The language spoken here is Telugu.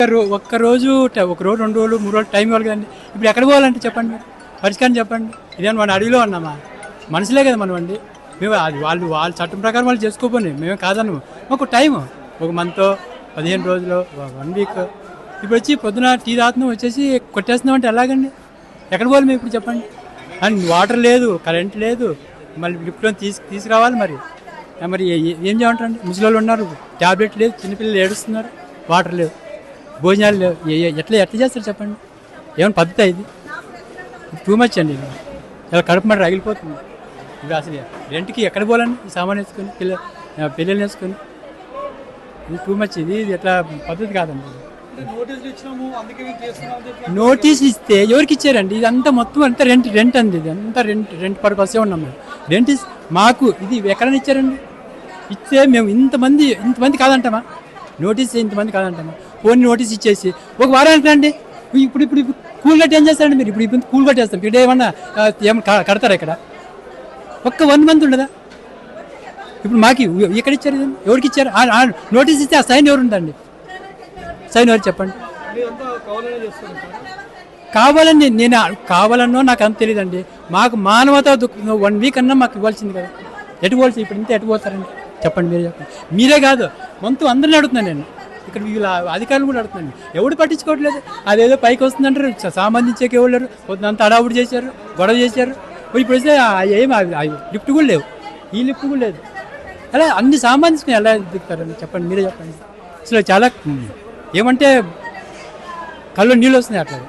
ఒక్కరోజు ఒక రోజు 2 రోజులు 3 రోజులు టైం ఇవ్వాలి కదండి. ఇప్పుడు ఎక్కడ పోవాలంటే చెప్పండి, మీరు పరిష్కారం చెప్పండి. ఇదేమో మన అడవిలో ఉన్నామా? మనుషులే కదా మనం అండి. మేము అది వాళ్ళ చట్టం ప్రకారం వాళ్ళు చేసుకోపోయి మేమే కాదన్నాము. మాకు టైం ఒక మంత్ 15 రోజులు 1 వీక్. ఇప్పుడు వచ్చి పొద్దున టీ తాగుతున్నాం వచ్చేసి కొట్టేస్తున్నాం అంటే ఎలాగండి? ఎక్కడ పోవాలి మేము ఇప్పుడు చెప్పండి? అండ్ వాటర్ లేదు, కరెంట్ లేదు, మళ్ళీ లిఫ్ట్లో తీసుకురావాలి. మరి ఏం చేయమంటారండి? ముసలి ఉన్నారు, ట్యాబ్లెట్ లేదు, చిన్నపిల్లలు ఏడుస్తున్నారు, వాటర్ లేదు, భోజనాలు లేవు. ఎట్లా చేస్తారు చెప్పండి? ఏమైనా పద్ధతి ఇది? టూ మచ్ అండి. ఇలా కడుపు మరి రగిలిపోతుంది. ఇప్పుడు అసలు రెంట్కి ఎక్కడ పోవాలండి? ఈ సామాన్ వేసుకొని పిల్లలు వేసుకొని ఇది టూ మచ్. ఇది ఎట్లా పద్ధతి కాదండి. నోటీస్ ఇస్తే ఎవరికి ఇచ్చారండి? ఇదంతా మొత్తం అంతా రెంట్ అండి. ఇది అంతా రెంట్ పర్పసే ఉన్నాం మేము. రెంట్ మాకు ఇది ఎక్కడైనా ఇచ్చారండి? ఇస్తే మేము ఇంతమంది కాదంటామా? నోటీస్ ఇంతమంది కాదంటామా? ఫోన్ నోటీస్ ఇచ్చేసి ఒక వారానికి రండి. ఇప్పుడు కూల్ కట్టి ఏం చేస్తారండి మీరు? ఇప్పుడు కూల్ కట్టేస్తాం. ఇక్కడ ఏమన్నా కడతారా? ఇక్కడ ఒక్క 1 మంత్ ఉండదా? ఇప్పుడు మాకు ఎక్కడ ఇచ్చారు? ఎవరికి ఇచ్చారు? నోటీస్ ఇస్తే ఆ సైన్ ఎవరు ఉందండి? సైన్ ఎవరు చెప్పండి? కావాలండి. నేను కావాలన్నో నాకు అంత తెలియదండి. మాకు మానవతా 1 వీక్ అన్నా మాకు ఇవ్వాల్సింది కదా. ఎటు పోల్సి ఇప్పుడు ఇంత ఎటు పోతారండి చెప్పండి? మీరు చెప్పండి. మీరే కాదు మొత్తం అందరిని అడుగుతున్నాను నేను. ఇక్కడ వీళ్ళ అధికారులు కూడా అడుగుతున్నాను. ఎవడు పట్టించుకోవట్లేదు. అదేదో పైకి వస్తుందంటారు, సంబంధించేకి ఎవరు లేరు. పొద్దునంతా అడావుడు చేశారు, గొడవ చేశారు. ఇప్పుడు వస్తే ఏమి లిఫ్ట్ కూడా లేవు, ఈ లిఫ్ట్ కూడా లేదు. అలా అన్ని సంబంధించుకుని ఎలా దిగుతారని చెప్పండి? మీరే చెప్పండి. అసలు చాలా ఏమంటే కళ్ళు నీళ్ళు వస్తున్నాయి అట్లా.